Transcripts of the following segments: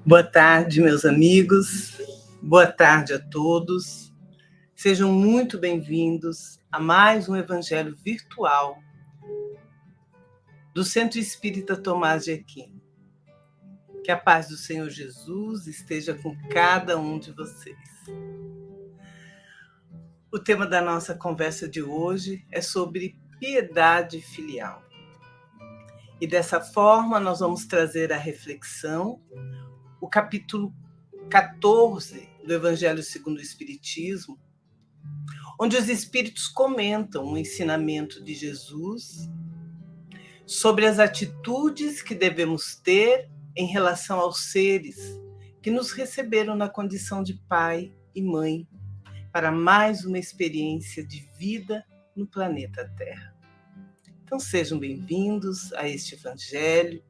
Boa tarde, meus amigos. Boa tarde a todos. Sejam muito bem-vindos a mais um Evangelho virtual do Centro Espírita Tomás de Aquino. Que a paz do Senhor Jesus esteja com cada um de vocês. O tema da nossa conversa de hoje é sobre piedade filial. E dessa forma nós vamos trazer à reflexão o capítulo 14 do Evangelho segundo o Espiritismo, onde os Espíritos comentam o ensinamento de Jesus sobre as atitudes que devemos ter em relação aos seres que nos receberam na condição de pai e mãe para mais uma experiência de vida no planeta Terra. Então sejam bem-vindos a este Evangelho,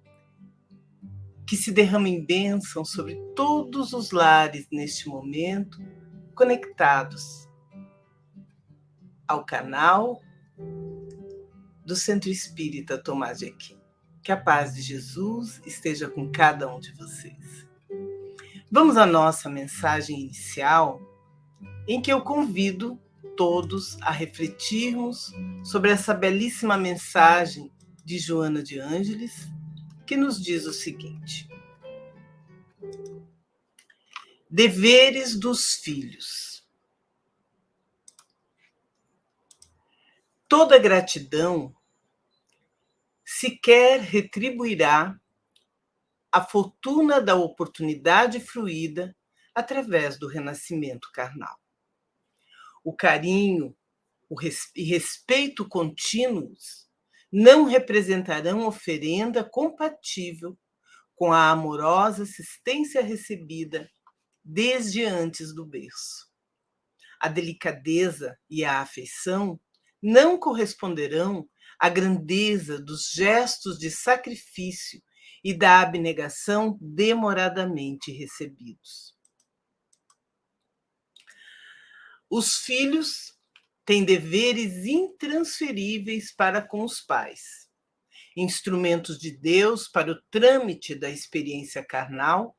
que se derrama em bênção sobre todos os lares neste momento, conectados ao canal do Centro Espírita Tomás de Aquino. Que a paz de Jesus esteja com cada um de vocês. Vamos à nossa mensagem inicial, em que eu convido todos a refletirmos sobre essa belíssima mensagem de Joana de Ângeles, que nos diz o seguinte: deveres dos filhos. Toda gratidão sequer retribuirá a fortuna da oportunidade fruída através do renascimento carnal. O carinho e respeito contínuos não representarão oferenda compatível com a amorosa assistência recebida desde antes do berço. A delicadeza e a afeição não corresponderão à grandeza dos gestos de sacrifício e da abnegação demoradamente recebidos. Os filhos têm deveres intransferíveis para com os pais, instrumentos de Deus para o trâmite da experiência carnal,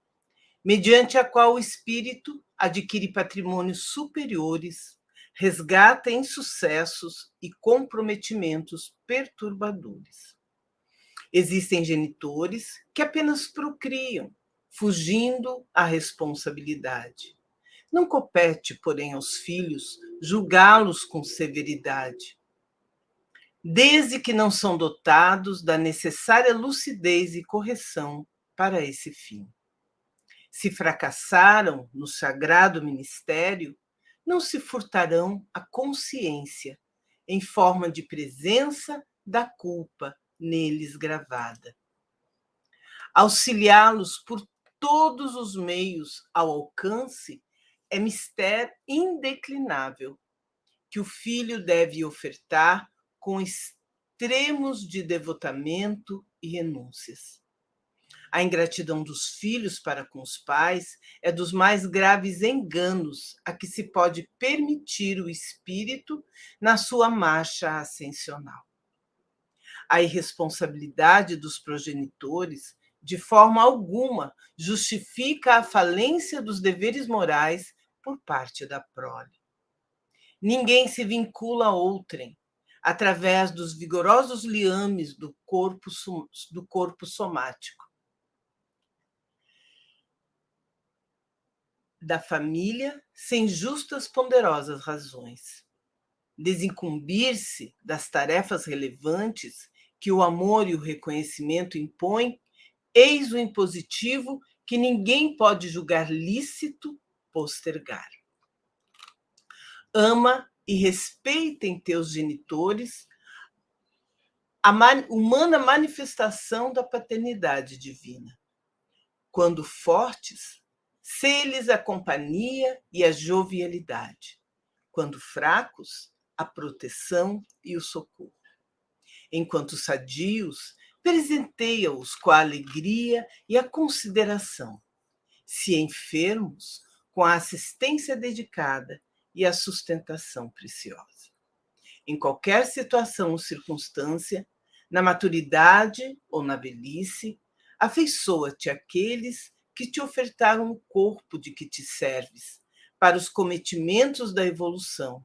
mediante a qual o espírito adquire patrimônios superiores, resgata insucessos e comprometimentos perturbadores. Existem genitores que apenas procriam, fugindo à responsabilidade. Não compete, porém, aos filhos julgá-los com severidade, desde que não são dotados da necessária lucidez e correção para esse fim. Se fracassaram no sagrado ministério, não se furtarão a consciência em forma de presença da culpa neles gravada. Auxiliá-los por todos os meios ao alcance é mistério indeclinável que o filho deve ofertar com extremos de devotamento e renúncias. A ingratidão dos filhos para com os pais é dos mais graves enganos a que se pode permitir o espírito na sua marcha ascensional. A irresponsabilidade dos progenitores, de forma alguma, justifica a falência dos deveres morais por parte da prole. Ninguém se vincula a outrem através dos vigorosos liames do corpo somático da família, sem justas ponderosas razões. Desincumbir-se das tarefas relevantes que o amor e o reconhecimento impõem, eis o impositivo que ninguém pode julgar lícito postergar. Ama e respeita em teus genitores a humana manifestação da paternidade divina. Quando fortes, sê-lhes a companhia e a jovialidade. Quando fracos, a proteção e o socorro. Enquanto sadios, presenteia-os com a alegria e a consideração. Se enfermos, com a assistência dedicada e a sustentação preciosa. Em qualquer situação ou circunstância, na maturidade ou na velhice, afeiçoa-te àqueles que te ofertaram o corpo de que te serves, para os cometimentos da evolução,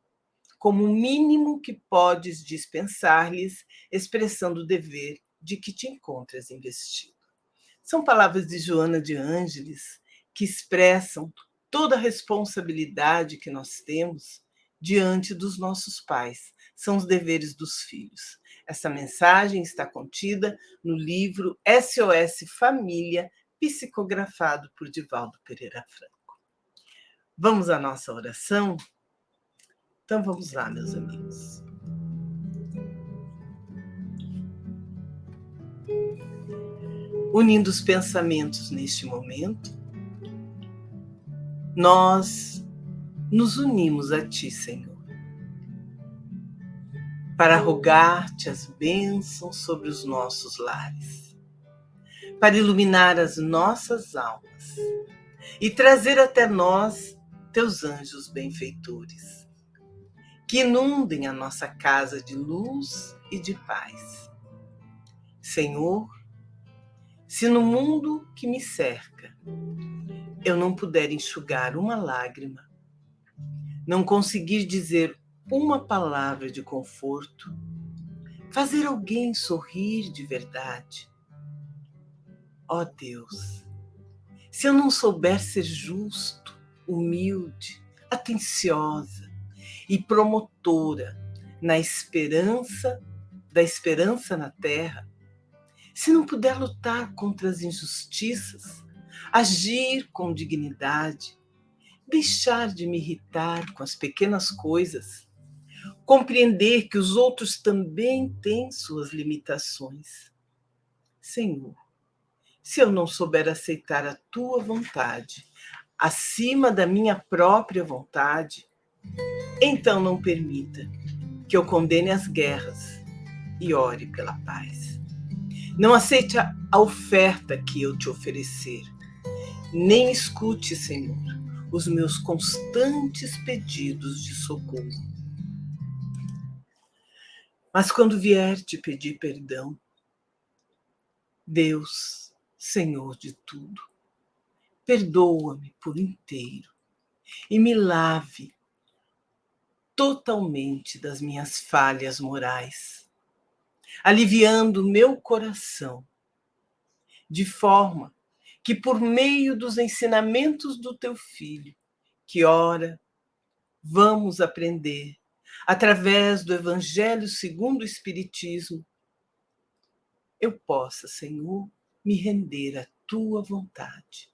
como o mínimo que podes dispensar-lhes, expressando o dever de que te encontras investido. São palavras de Joana de Ângeles que expressam toda a responsabilidade que nós temos diante dos nossos pais. São os deveres dos filhos. Essa mensagem está contida no livro SOS Família, psicografado por Divaldo Pereira Franco. Vamos à nossa oração? Então vamos lá, meus amigos. Unindo os pensamentos neste momento, nós nos unimos a Ti, Senhor, para rogar-te as bênçãos sobre os nossos lares, para iluminar as nossas almas e trazer até nós Teus anjos benfeitores, que inundem a nossa casa de luz e de paz. Senhor, se no mundo que me cerca eu não puder enxugar uma lágrima, não conseguir dizer uma palavra de conforto, fazer alguém sorrir de verdade, ó Deus, se eu não souber ser justo, humilde, atenciosa e promotora da esperança na terra, se não puder lutar contra as injustiças, agir com dignidade, deixar de me irritar com as pequenas coisas, compreender que os outros também têm suas limitações. Senhor, se eu não souber aceitar a Tua vontade acima da minha própria vontade, então não permita que eu condene as guerras e ore pela paz. Não aceite a oferta que eu te oferecer, nem escute, Senhor, os meus constantes pedidos de socorro. Mas quando vier te pedir perdão, Deus, Senhor de tudo, perdoa-me por inteiro e me lave totalmente das minhas falhas morais, aliviando meu coração, de forma que por meio dos ensinamentos do teu Filho, que ora vamos aprender através do Evangelho segundo o Espiritismo, eu possa, Senhor, me render à tua vontade.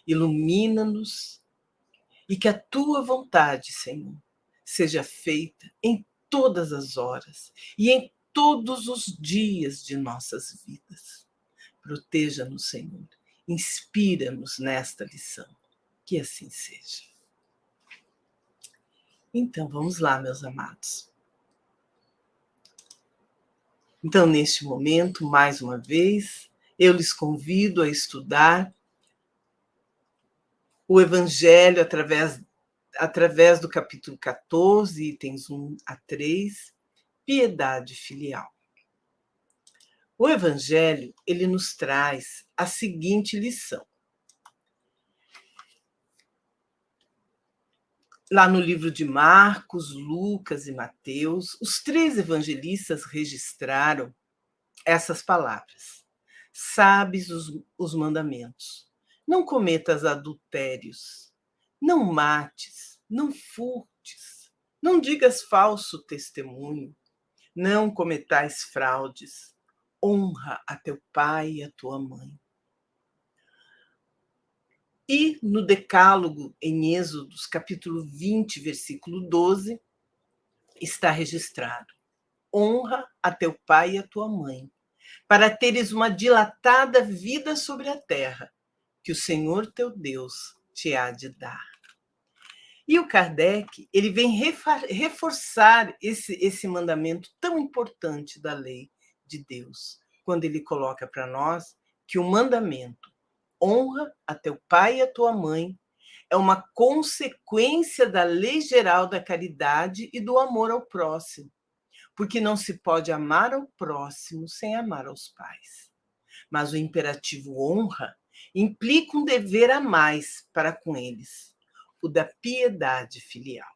Ilumina-nos e que a tua vontade, Senhor, seja feita em todas as horas e em todos os dias de nossas vidas. Proteja-nos, Senhor. Inspira-nos nesta lição. Que assim seja. Então, vamos lá, meus amados. Então, neste momento, mais uma vez, eu lhes convido a estudar o Evangelho através do capítulo 14, itens 1 a 3, piedade filial. O Evangelho, ele nos traz a seguinte lição. Lá no livro de Marcos, Lucas e Mateus, os três evangelistas registraram essas palavras. Sabes os mandamentos. Não cometas adultérios. Não mates. Não furtes. Não digas falso testemunho. Não cometais fraudes. Honra a teu pai e a tua mãe. E no Decálogo, em Êxodos, capítulo 20, versículo 12, está registrado: honra a teu pai e a tua mãe, para teres uma dilatada vida sobre a terra, que o Senhor teu Deus te há de dar. E o Kardec, ele vem reforçar esse mandamento tão importante da lei de Deus, quando ele coloca para nós que o mandamento honra a teu pai e a tua mãe é uma consequência da lei geral da caridade e do amor ao próximo, porque não se pode amar ao próximo sem amar aos pais. Mas o imperativo honra implica um dever a mais para com eles, o da piedade filial.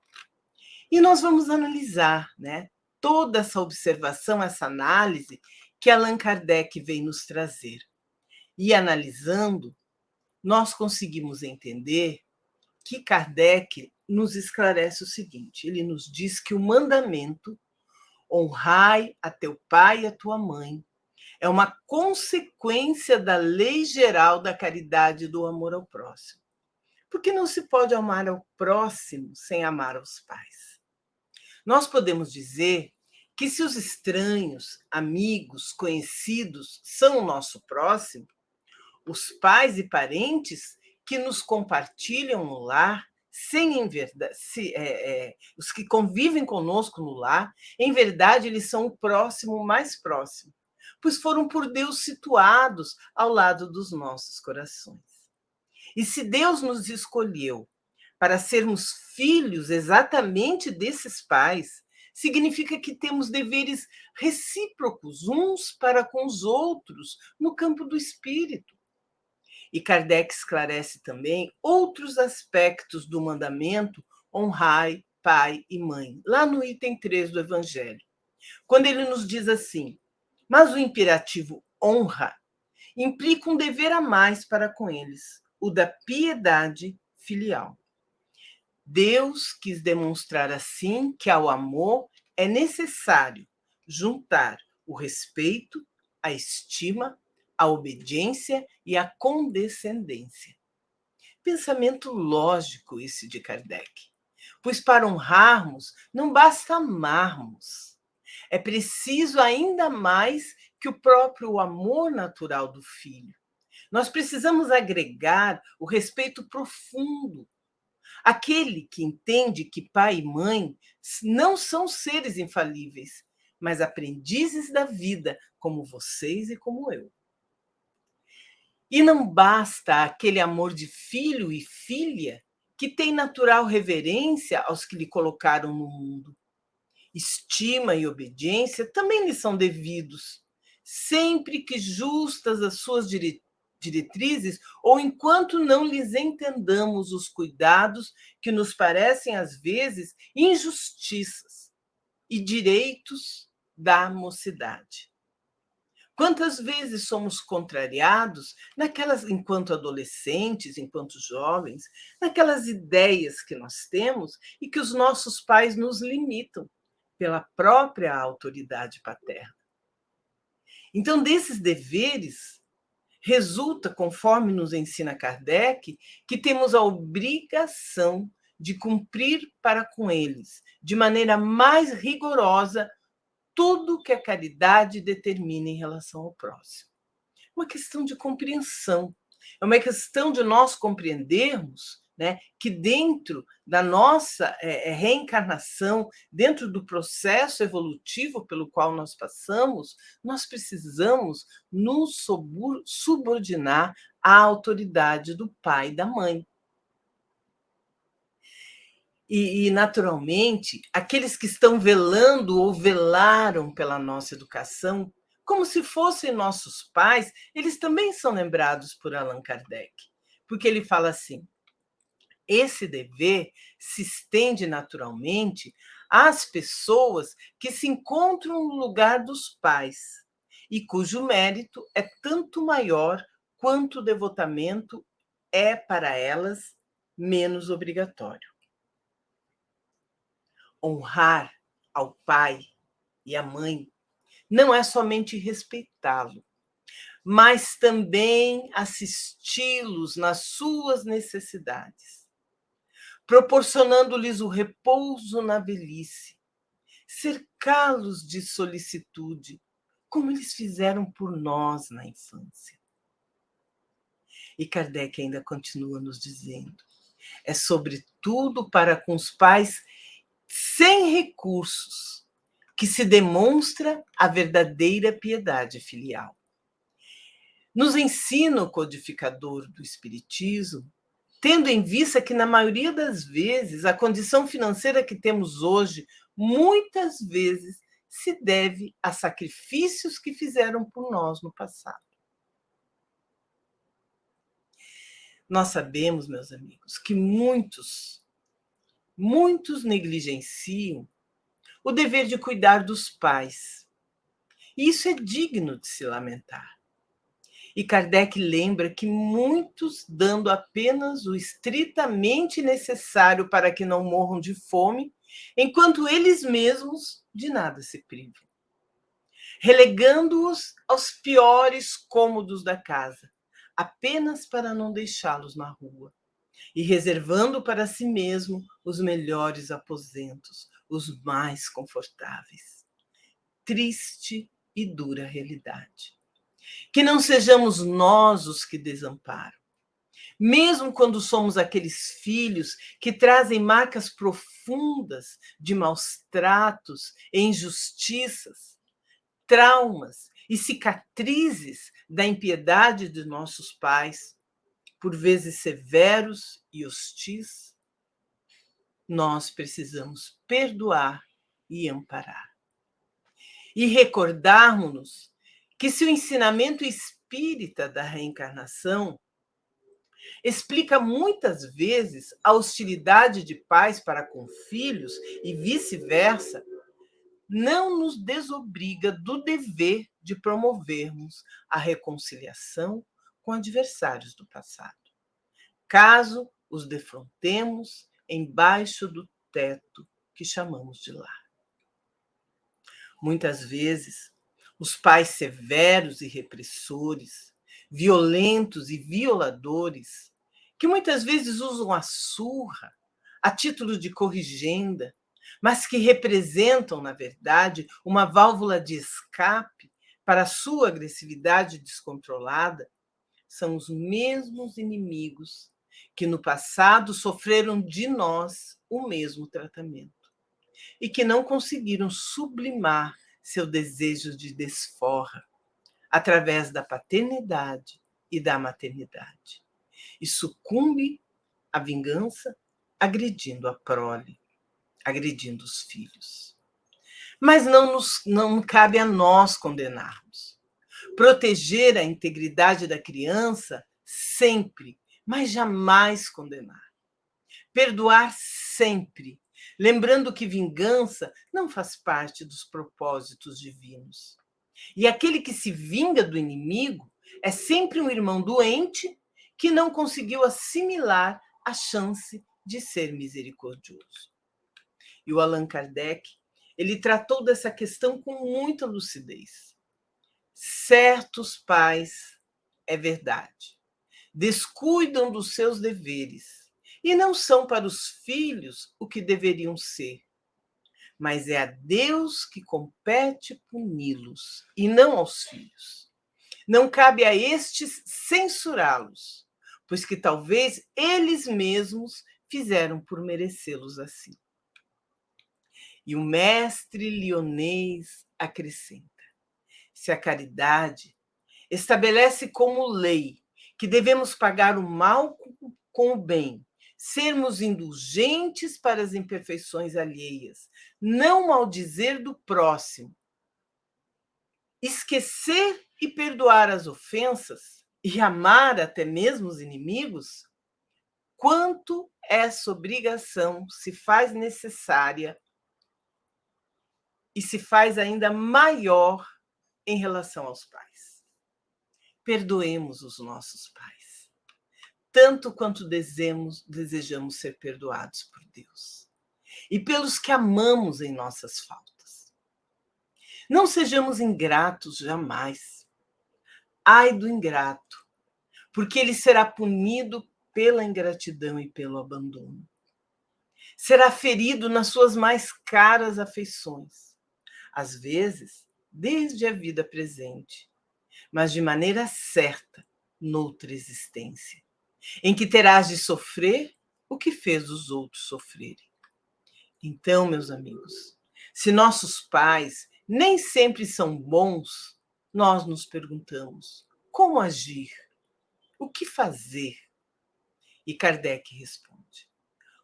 E nós vamos analisar, né, toda essa observação, essa análise que Allan Kardec vem nos trazer. E analisando, nós conseguimos entender que Kardec nos esclarece o seguinte: ele nos diz que o mandamento honrai a teu pai e a tua mãe é uma consequência da lei geral da caridade e do amor ao próximo. Porque não se pode amar ao próximo sem amar aos pais. Nós podemos dizer que se os estranhos, amigos, conhecidos são o nosso próximo, os pais e parentes que nos compartilham no lar, sem em verdade, os que convivem conosco no lar, em verdade, eles são o próximo mais próximo, pois foram por Deus situados ao lado dos nossos corações. E se Deus nos escolheu para sermos filhos exatamente desses pais, significa que temos deveres recíprocos uns para com os outros no campo do espírito. E Kardec esclarece também outros aspectos do mandamento honrai pai e mãe, lá no item 3 do Evangelho, quando ele nos diz assim: mas o imperativo honra implica um dever a mais para com eles, o da piedade filial. Deus quis demonstrar assim que ao amor é necessário juntar o respeito, a estima, a obediência e a condescendência. Pensamento lógico esse de Kardec, pois para honrarmos não basta amarmos, é preciso ainda mais que o próprio amor natural do filho. Nós precisamos agregar o respeito profundo, aquele que entende que pai e mãe não são seres infalíveis, mas aprendizes da vida, como vocês e como eu. E não basta aquele amor de filho e filha que tem natural reverência aos que lhe colocaram no mundo. Estima e obediência também lhe são devidos, sempre que justas as suas diretrizes ou enquanto não lhes entendamos os cuidados que nos parecem, às vezes, injustiças e direitos da mocidade. Quantas vezes somos contrariados enquanto adolescentes, enquanto jovens, naquelas ideias que nós temos e que os nossos pais nos limitam pela própria autoridade paterna. Então, desses deveres, resulta, conforme nos ensina Kardec, que temos a obrigação de cumprir para com eles, de maneira mais rigorosa, tudo que a caridade determina em relação ao próximo. Uma questão de compreensão, é uma questão de nós compreendermos, né, que dentro da nossa reencarnação, dentro do processo evolutivo pelo qual nós passamos, nós precisamos nos subordinar à autoridade do pai e da mãe. E, naturalmente, aqueles que estão velando ou velaram pela nossa educação, como se fossem nossos pais, eles também são lembrados por Allan Kardec, porque ele fala assim: esse dever se estende naturalmente às pessoas que se encontram no lugar dos pais e cujo mérito é tanto maior quanto o devotamento é para elas menos obrigatório. Honrar ao pai e à mãe não é somente respeitá-lo, mas também assisti-los nas suas necessidades, proporcionando-lhes o repouso na velhice, cercá-los de solicitude, como eles fizeram por nós na infância. E Kardec ainda continua nos dizendo: é sobretudo para com os pais sem recursos que se demonstra a verdadeira piedade filial. Nos ensina o codificador do Espiritismo, tendo em vista que, na maioria das vezes, a condição financeira que temos hoje, muitas vezes, se deve a sacrifícios que fizeram por nós no passado. Nós sabemos, meus amigos, que muitos negligenciam o dever de cuidar dos pais. E isso é digno de se lamentar. E Kardec lembra que muitos dando apenas o estritamente necessário para que não morram de fome, enquanto eles mesmos de nada se privam, relegando-os aos piores cômodos da casa, apenas para não deixá-los na rua, e reservando para si mesmo os melhores aposentos, os mais confortáveis. Triste e dura realidade. Que não sejamos nós os que desamparam. Mesmo quando somos aqueles filhos que trazem marcas profundas de maus tratos e injustiças, traumas e cicatrizes da impiedade de nossos pais, por vezes severos e hostis, nós precisamos perdoar e amparar. E recordarmos-nos que se o ensinamento espírita da reencarnação explica muitas vezes a hostilidade de pais para com filhos e vice-versa, não nos desobriga do dever de promovermos a reconciliação com adversários do passado, caso os defrontemos embaixo do teto que chamamos de lar. Muitas vezes, os pais severos e repressores, violentos e violadores, que muitas vezes usam a surra a título de corrigenda, mas que representam, na verdade, uma válvula de escape para a sua agressividade descontrolada, são os mesmos inimigos que no passado sofreram de nós o mesmo tratamento e que não conseguiram sublimar seu desejo de desforra através da paternidade e da maternidade, e sucumbe à vingança, agredindo a prole, agredindo os filhos. Mas não cabe a nós condenarmos. Proteger a integridade da criança sempre, mas jamais condenar. Perdoar sempre, lembrando que vingança não faz parte dos propósitos divinos. E aquele que se vinga do inimigo é sempre um irmão doente que não conseguiu assimilar a chance de ser misericordioso. E o Allan Kardec, ele tratou dessa questão com muita lucidez. Certos pais, é verdade, descuidam dos seus deveres e não são para os filhos o que deveriam ser, mas é a Deus que compete puni-los e não aos filhos. Não cabe a estes censurá-los, pois que talvez eles mesmos fizeram por merecê-los assim. E o mestre Lyonês acrescenta: se a caridade estabelece como lei que devemos pagar o mal com o bem, sermos indulgentes para as imperfeições alheias, não maldizer do próximo, esquecer e perdoar as ofensas e amar até mesmo os inimigos, quanto essa obrigação se faz necessária e se faz ainda maior em relação aos pais. Perdoemos os nossos pais, tanto quanto desejamos ser perdoados por Deus e pelos que amamos em nossas faltas. Não sejamos ingratos jamais. Ai do ingrato, porque ele será punido pela ingratidão e pelo abandono. Será ferido nas suas mais caras afeições, às vezes desde a vida presente, mas de maneira certa noutra existência, em que terás de sofrer o que fez os outros sofrerem. Então, meus amigos, se nossos pais nem sempre são bons, nós nos perguntamos: como agir? O que fazer? E Kardec responde: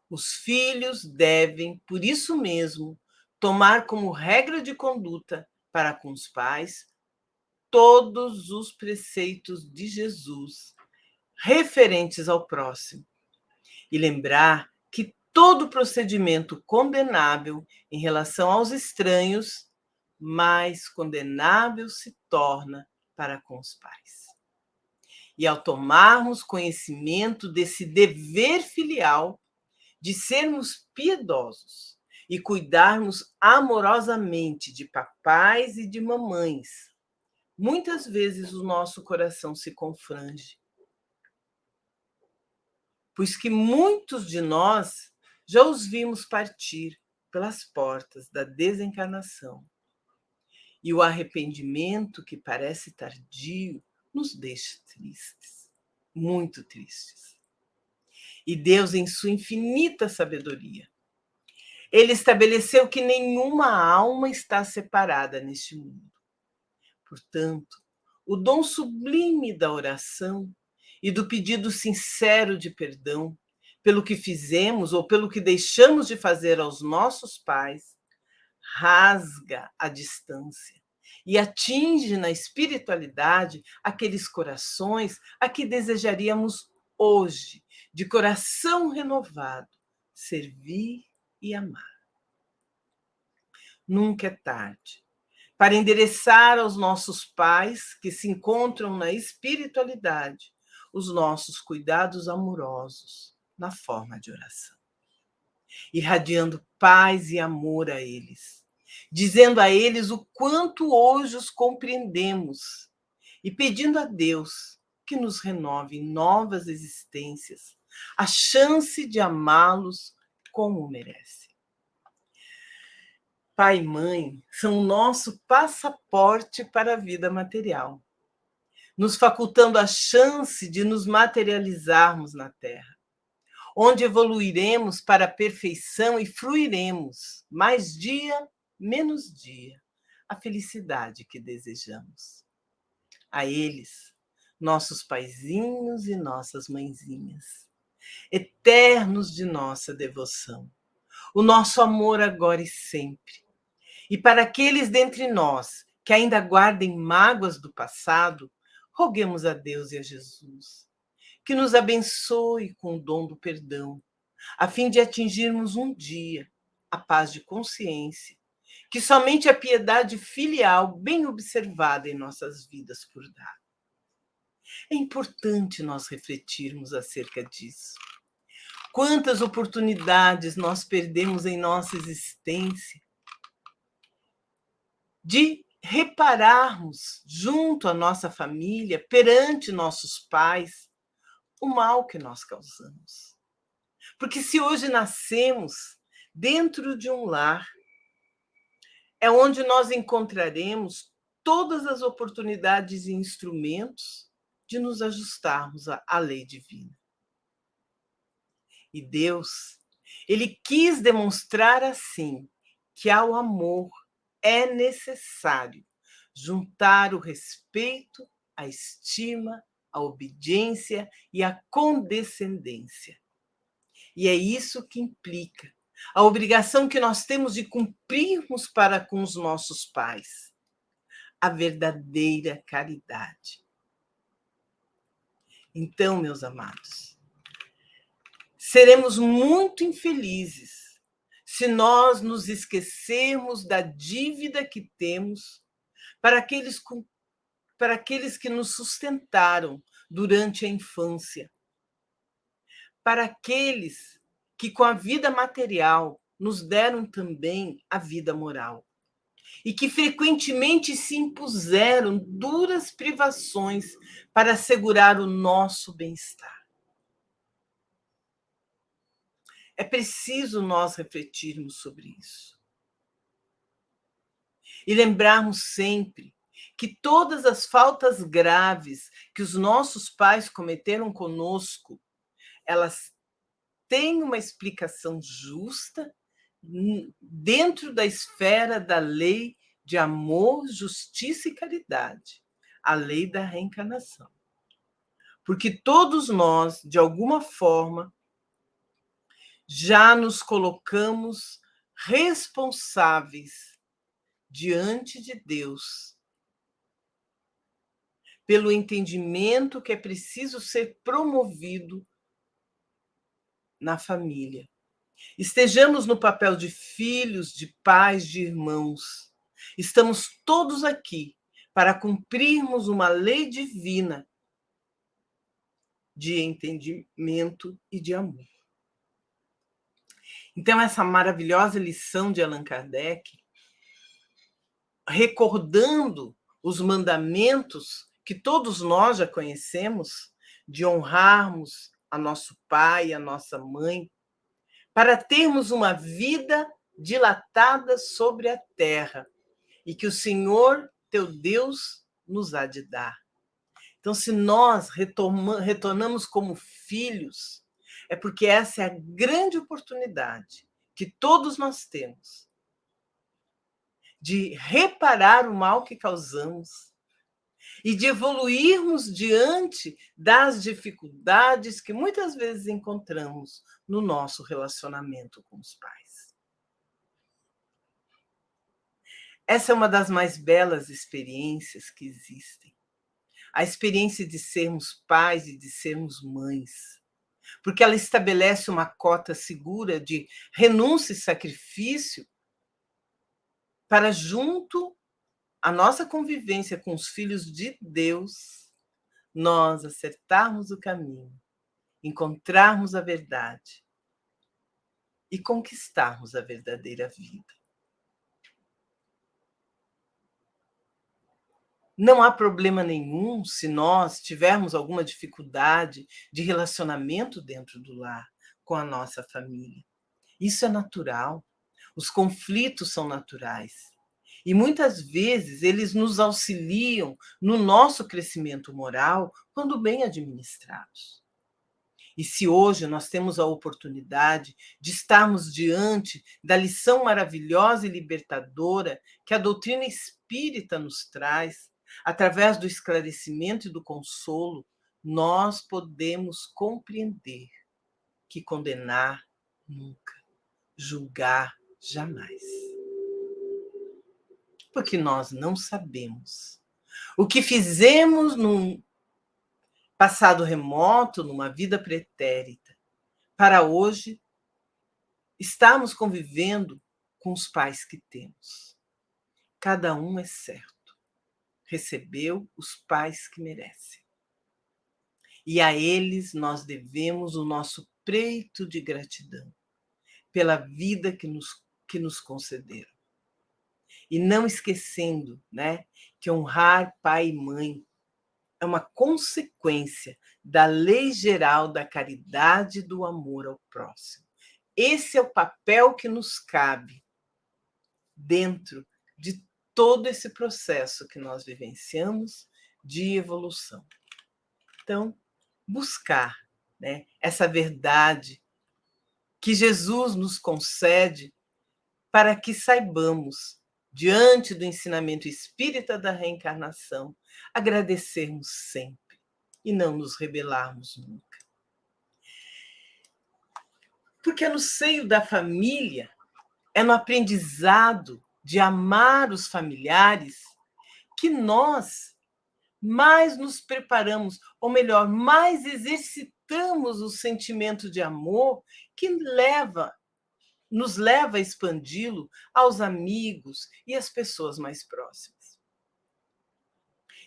os filhos devem, por isso mesmo, tomar como regra de conduta para com os pais todos os preceitos de Jesus, referentes ao próximo. E lembrar que todo procedimento condenável em relação aos estranhos, mais condenável se torna para com os pais. E ao tomarmos conhecimento desse dever filial de sermos piedosos e cuidarmos amorosamente de papais e de mamães, muitas vezes o nosso coração se confrange, pois que muitos de nós já os vimos partir pelas portas da desencarnação. E o arrependimento, que parece tardio, nos deixa tristes, muito tristes. E Deus, em sua infinita sabedoria, Ele estabeleceu que nenhuma alma está separada neste mundo. Portanto, o dom sublime da oração e do pedido sincero de perdão pelo que fizemos ou pelo que deixamos de fazer aos nossos pais rasga a distância e atinge na espiritualidade aqueles corações a que desejaríamos hoje, de coração renovado, servir e amar. Nunca é tarde para endereçar aos nossos pais que se encontram na espiritualidade os nossos cuidados amorosos na forma de oração, irradiando paz e amor a eles, dizendo a eles o quanto hoje os compreendemos e pedindo a Deus que nos renove em novas existências a chance de amá-los como merecem. Pai e mãe são o nosso passaporte para a vida material, nos facultando a chance de nos materializarmos na Terra, onde evoluiremos para a perfeição e fruiremos, mais dia, menos dia, a felicidade que desejamos. A eles, nossos paizinhos e nossas mãezinhas, eternos de nossa devoção, o nosso amor agora e sempre. E para aqueles dentre nós que ainda guardem mágoas do passado, roguemos a Deus e a Jesus que nos abençoe com o dom do perdão, a fim de atingirmos um dia a paz de consciência, que somente a piedade filial bem observada em nossas vidas por dar. É importante nós refletirmos acerca disso. Quantas oportunidades nós perdemos em nossa existência de repararmos junto à nossa família, perante nossos pais, o mal que nós causamos. Porque se hoje nascemos dentro de um lar, é onde nós encontraremos todas as oportunidades e instrumentos de nos ajustarmos à lei divina. E Deus, Ele quis demonstrar assim que ao amor é necessário juntar o respeito, a estima, a obediência e a condescendência. E é isso que implica a obrigação que nós temos de cumprirmos para com os nossos pais, a verdadeira caridade. Então, meus amados, seremos muito infelizes se nós nos esquecermos da dívida que temos para aqueles que nos sustentaram durante a infância, para aqueles que, com a vida material, nos deram também a vida moral, e que frequentemente se impuseram duras privações para assegurar o nosso bem-estar. É preciso nós refletirmos sobre isso. E lembrarmos sempre que todas as faltas graves que os nossos pais cometeram conosco, elas têm uma explicação justa dentro da esfera da lei de amor, justiça e caridade, a lei da reencarnação. Porque todos nós, de alguma forma, já nos colocamos responsáveis diante de Deus pelo entendimento que é preciso ser promovido na família. Estejamos no papel de filhos, de pais, de irmãos. Estamos todos aqui para cumprirmos uma lei divina de entendimento e de amor. Então, essa maravilhosa lição de Allan Kardec, recordando os mandamentos que todos nós já conhecemos, de honrarmos a nosso pai, a nossa mãe, para termos uma vida dilatada sobre a terra e que o Senhor, teu Deus, nos há de dar. Então, se nós retornamos como filhos, é porque essa é a grande oportunidade que todos nós temos de reparar o mal que causamos e de evoluirmos diante das dificuldades que muitas vezes encontramos no nosso relacionamento com os pais. Essa é uma das mais belas experiências que existem. A experiência de sermos pais e de sermos mães, porque ela estabelece uma cota segura de renúncia e sacrifício para, junto à nossa convivência com os filhos de Deus, nós acertarmos o caminho, encontrarmos a verdade e conquistarmos a verdadeira vida. Não há problema nenhum se nós tivermos alguma dificuldade de relacionamento dentro do lar com a nossa família. Isso é natural. Os conflitos são naturais. E muitas vezes eles nos auxiliam no nosso crescimento moral quando bem administrados. E se hoje nós temos a oportunidade de estarmos diante da lição maravilhosa e libertadora que a doutrina espírita nos traz, através do esclarecimento e do consolo, nós podemos compreender que condenar nunca, julgar jamais. Porque nós não sabemos o que fizemos num passado remoto, numa vida pretérita, para hoje estarmos convivendo com os pais que temos. Cada um é certo. Recebeu os pais que merecem. E a eles nós devemos o nosso preito de gratidão pela vida que nos concederam. E não esquecendo, né, que honrar pai e mãe é uma consequência da lei geral da caridade e do amor ao próximo. Esse é o papel que nos cabe dentro de todo esse processo que nós vivenciamos de evolução. Então, buscar, né, essa verdade que Jesus nos concede para que saibamos, diante do ensinamento espírita da reencarnação, agradecermos sempre e não nos rebelarmos nunca. Porque é no seio da família, é no aprendizado de amar os familiares que nós mais nos preparamos, ou melhor, mais exercitamos o sentimento de amor que nos leva a expandi-lo aos amigos e às pessoas mais próximas.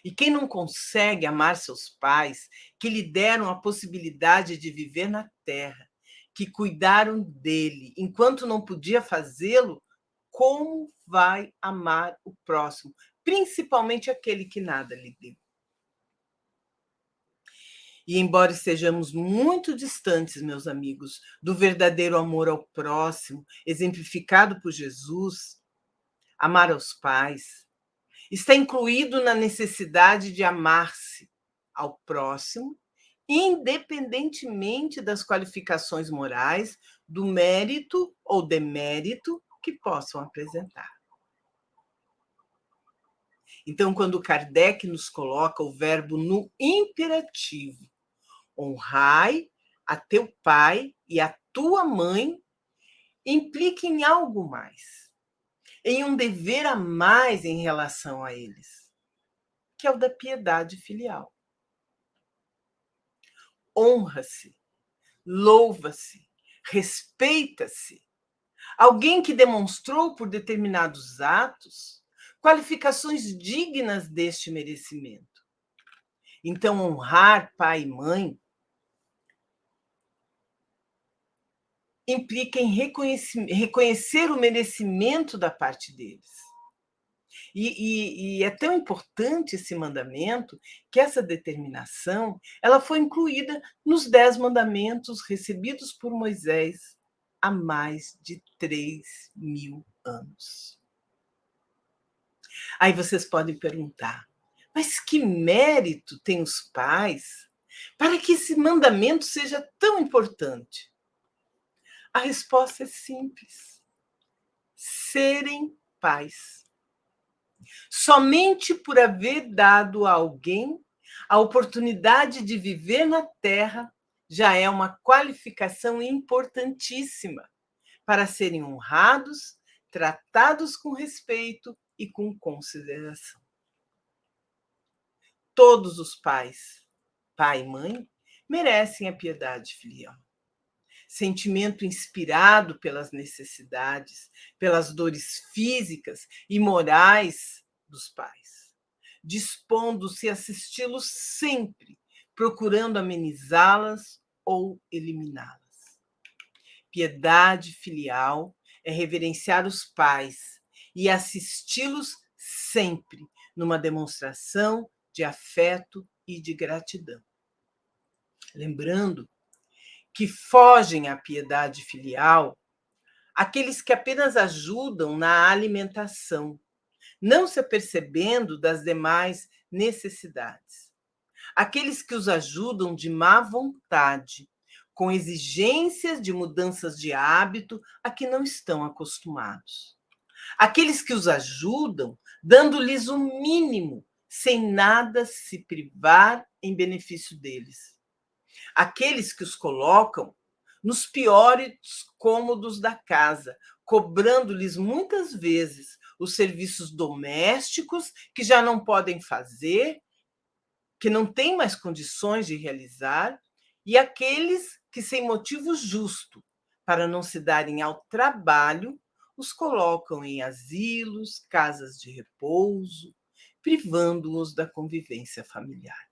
E quem não consegue amar seus pais, que lhe deram a possibilidade de viver na terra, que cuidaram dele enquanto não podia fazê-lo, como vai amar o próximo, principalmente aquele que nada lhe deu? E embora estejamos muito distantes, meus amigos, do verdadeiro amor ao próximo, exemplificado por Jesus, amar aos pais está incluído na necessidade de amar-se ao próximo, independentemente das qualificações morais, do mérito ou demérito que possam apresentar. Então, quando Kardec nos coloca o verbo no imperativo, honrai a teu pai e a tua mãe, implica em algo mais, em um dever a mais em relação a eles, que é o da piedade filial. Honra-se, louva-se, respeita-se alguém que demonstrou por determinados atos qualificações dignas deste merecimento. Então, honrar pai e mãe implica em reconhecer o merecimento da parte deles. E é tão importante esse mandamento que essa determinação ela foi incluída nos 10 mandamentos recebidos por Moisés há mais de 3.000 anos. Aí vocês podem perguntar, mas que mérito têm os pais para que esse mandamento seja tão importante? A resposta é simples: serem pais. Somente por haver dado a alguém a oportunidade de viver na Terra já é uma qualificação importantíssima para serem honrados, tratados com respeito e com consideração. Todos os pais, pai e mãe, merecem a piedade filial. Sentimento inspirado pelas necessidades, pelas dores físicas e morais dos pais, dispondo-se a assisti-los sempre, procurando amenizá-las ou eliminá-las. Piedade filial é reverenciar os pais e assisti-los sempre numa demonstração de afeto e de gratidão. Lembrando que fogem à piedade filial aqueles que apenas ajudam na alimentação, não se apercebendo das demais necessidades. Aqueles que os ajudam de má vontade, com exigências de mudanças de hábito a que não estão acostumados. Aqueles que os ajudam dando-lhes o mínimo, sem nada se privar em benefício deles. Aqueles que os colocam nos piores cômodos da casa, cobrando-lhes muitas vezes os serviços domésticos que já não podem fazer, que não têm mais condições de realizar, e aqueles que, sem motivo justo, para não se darem ao trabalho, os colocam em asilos, casas de repouso, privando-os da convivência familiar.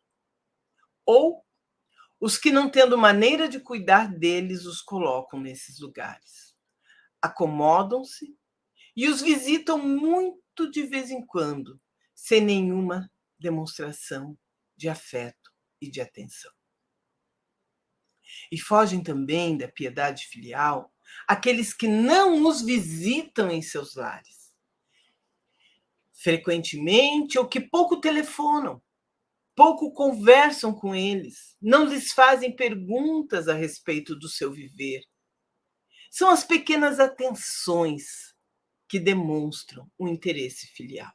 Ou os que, não tendo maneira de cuidar deles, os colocam nesses lugares. Acomodam-se e os visitam muito de vez em quando, sem nenhuma demonstração de afeto e de atenção. E fogem também da piedade filial aqueles que não os visitam em seus lares, frequentemente, ou que pouco telefonam, pouco conversam com eles, não lhes fazem perguntas a respeito do seu viver. São as pequenas atenções que demonstram o interesse filial.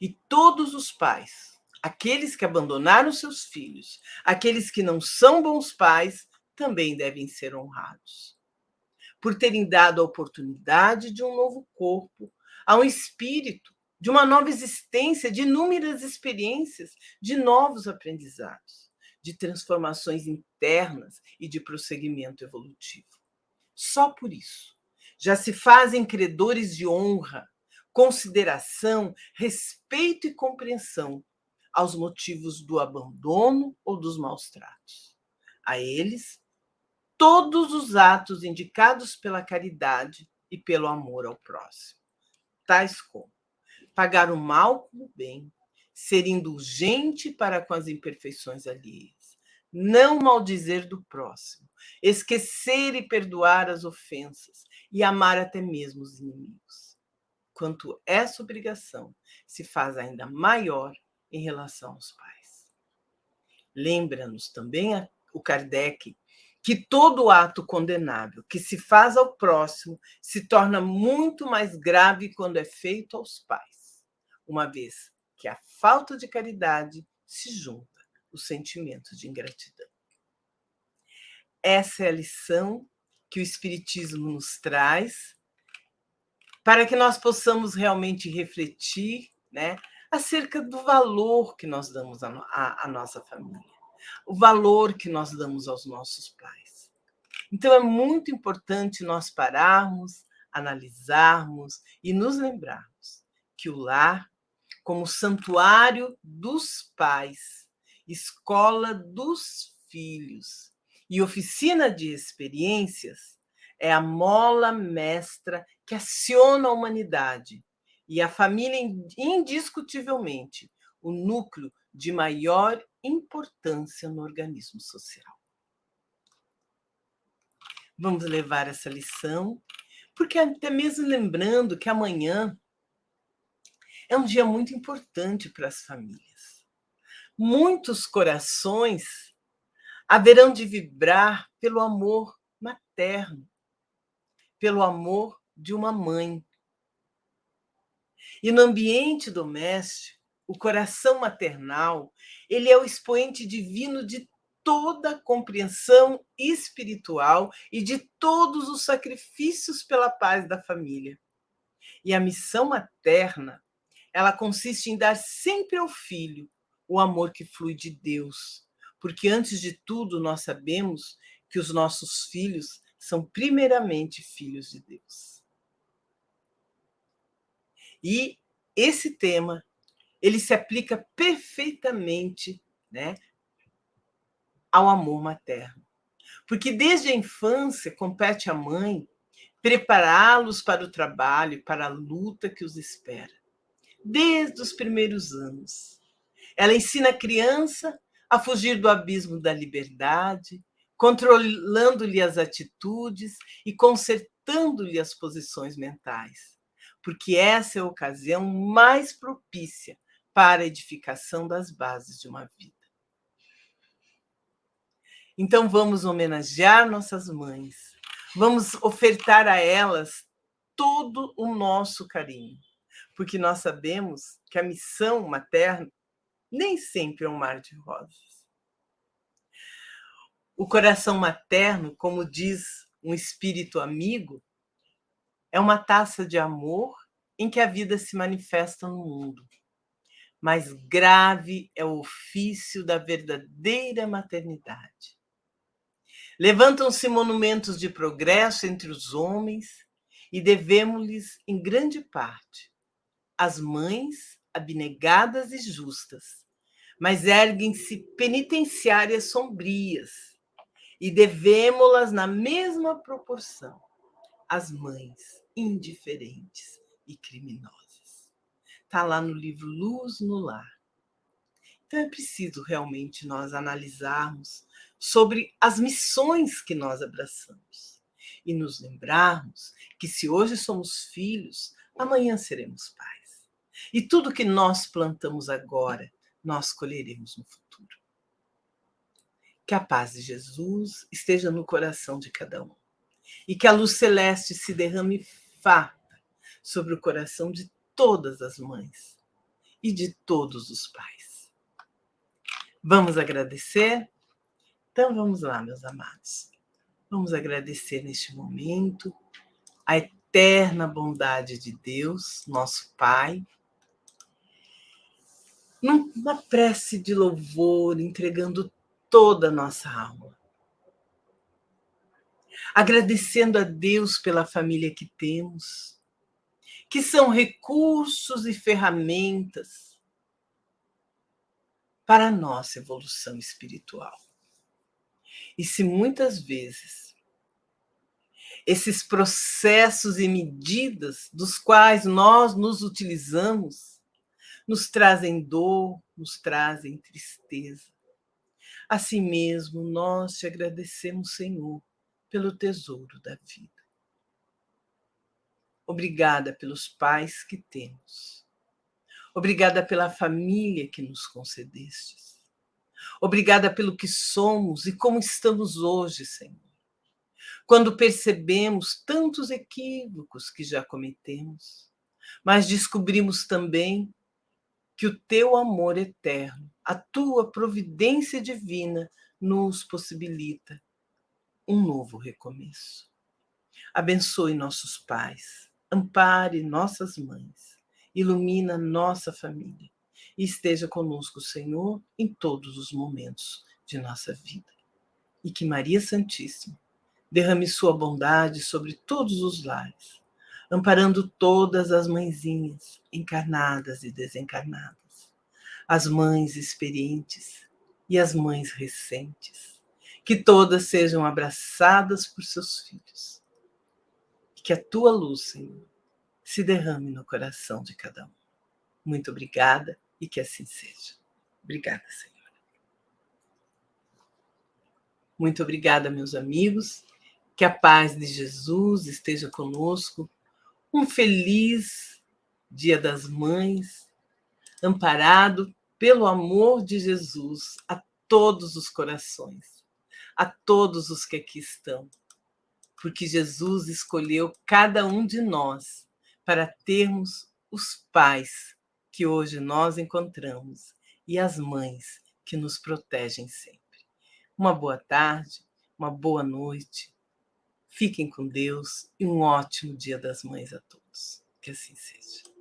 E todos os pais, aqueles que abandonaram seus filhos, aqueles que não são bons pais, também devem ser honrados, por terem dado a oportunidade de um novo corpo, a um espírito, de uma nova existência, de inúmeras experiências, de novos aprendizados, de transformações internas e de prosseguimento evolutivo. Só por isso, já se fazem credores de honra, consideração, respeito e compreensão aos motivos do abandono ou dos maus tratos. A eles, todos os atos indicados pela caridade e pelo amor ao próximo, tais como pagar o mal com o bem, ser indulgente para com as imperfeições alheias, não maldizer do próximo, esquecer e perdoar as ofensas e amar até mesmo os inimigos. Quanto essa obrigação se faz ainda maior em relação aos pais. Lembra-nos também o Kardec que todo ato condenável que se faz ao próximo se torna muito mais grave quando é feito aos pais, uma vez que a falta de caridade se junta o sentimento de ingratidão. Essa é a lição que o Espiritismo nos traz para que nós possamos realmente refletir, né, acerca do valor que nós damos à nossa família, o valor que nós damos aos nossos pais. Então, é muito importante nós pararmos, analisarmos e nos lembrarmos que o lar, como santuário dos pais, escola dos filhos e oficina de experiências, é a mola mestra que aciona a humanidade e a família, indiscutivelmente, o núcleo de maior importância no organismo social. Vamos levar essa lição, porque até mesmo lembrando que amanhã é um dia muito importante para as famílias. Muitos corações haverão de vibrar pelo amor materno, pelo amor de uma mãe. E no ambiente doméstico, o coração maternal, ele é o expoente divino de toda a compreensão espiritual e de todos os sacrifícios pela paz da família. E a missão materna, ela consiste em dar sempre ao filho o amor que flui de Deus, porque antes de tudo nós sabemos que os nossos filhos são primeiramente filhos de Deus. E esse tema, ele se aplica perfeitamente, né, ao amor materno. Porque desde a infância compete à mãe prepará-los para o trabalho, para a luta que os espera. Desde os primeiros anos. Ela ensina a criança a fugir do abismo da liberdade, controlando-lhe as atitudes e consertando-lhe as posições mentais, porque essa é a ocasião mais propícia para a edificação das bases de uma vida. Então vamos homenagear nossas mães, vamos ofertar a elas todo o nosso carinho, porque nós sabemos que a missão materna nem sempre é um mar de rosas. O coração materno, como diz um espírito amigo, é uma taça de amor em que a vida se manifesta no mundo. Mas grave é o ofício da verdadeira maternidade. Levantam-se monumentos de progresso entre os homens e devemos-lhes, em grande parte, as mães abnegadas e justas, mas erguem-se penitenciárias sombrias e devemos-las na mesma proporção às mães indiferentes e criminosas. Está lá no livro Luz no Lar. Então é preciso realmente nós analisarmos sobre as missões que nós abraçamos e nos lembrarmos que se hoje somos filhos, amanhã seremos pais. E tudo que nós plantamos agora, nós colheremos no futuro. Que a paz de Jesus esteja no coração de cada um e que a luz celeste se derrame farta sobre o coração de todas as mães e de todos os pais. Vamos agradecer? Então vamos lá, meus amados. Vamos agradecer neste momento a eterna bondade de Deus, nosso Pai, numa prece de louvor, entregando toda a nossa alma. Agradecendo a Deus pela família que temos, que são recursos e ferramentas para a nossa evolução espiritual. E se muitas vezes esses processos e medidas dos quais nós nos utilizamos nos trazem dor, nos trazem tristeza, assim mesmo nós te agradecemos, Senhor, pelo tesouro da vida. Obrigada pelos pais que temos. Obrigada pela família que nos concedestes. Obrigada pelo que somos e como estamos hoje, Senhor. Quando percebemos tantos equívocos que já cometemos, mas descobrimos também que o teu amor eterno, a tua providência divina, nos possibilita um novo recomeço. Abençoe nossos pais, ampare nossas mães, ilumina nossa família e esteja conosco, Senhor, em todos os momentos de nossa vida. E que Maria Santíssima derrame sua bondade sobre todos os lares, amparando todas as mãezinhas, encarnadas e desencarnadas, as mães experientes e as mães recentes, que todas sejam abraçadas por seus filhos. E que a tua luz, Senhor, se derrame no coração de cada um. Muito obrigada e que assim seja. Obrigada, Senhor. Muito obrigada, meus amigos. Que a paz de Jesus esteja conosco. Um feliz Dia das Mães, amparado pelo amor de Jesus a todos os corações, a todos os que aqui estão, porque Jesus escolheu cada um de nós para termos os pais que hoje nós encontramos e as mães que nos protegem sempre. Uma boa tarde, uma boa noite. Fiquem com Deus e um ótimo Dia das Mães a todos. Que assim seja.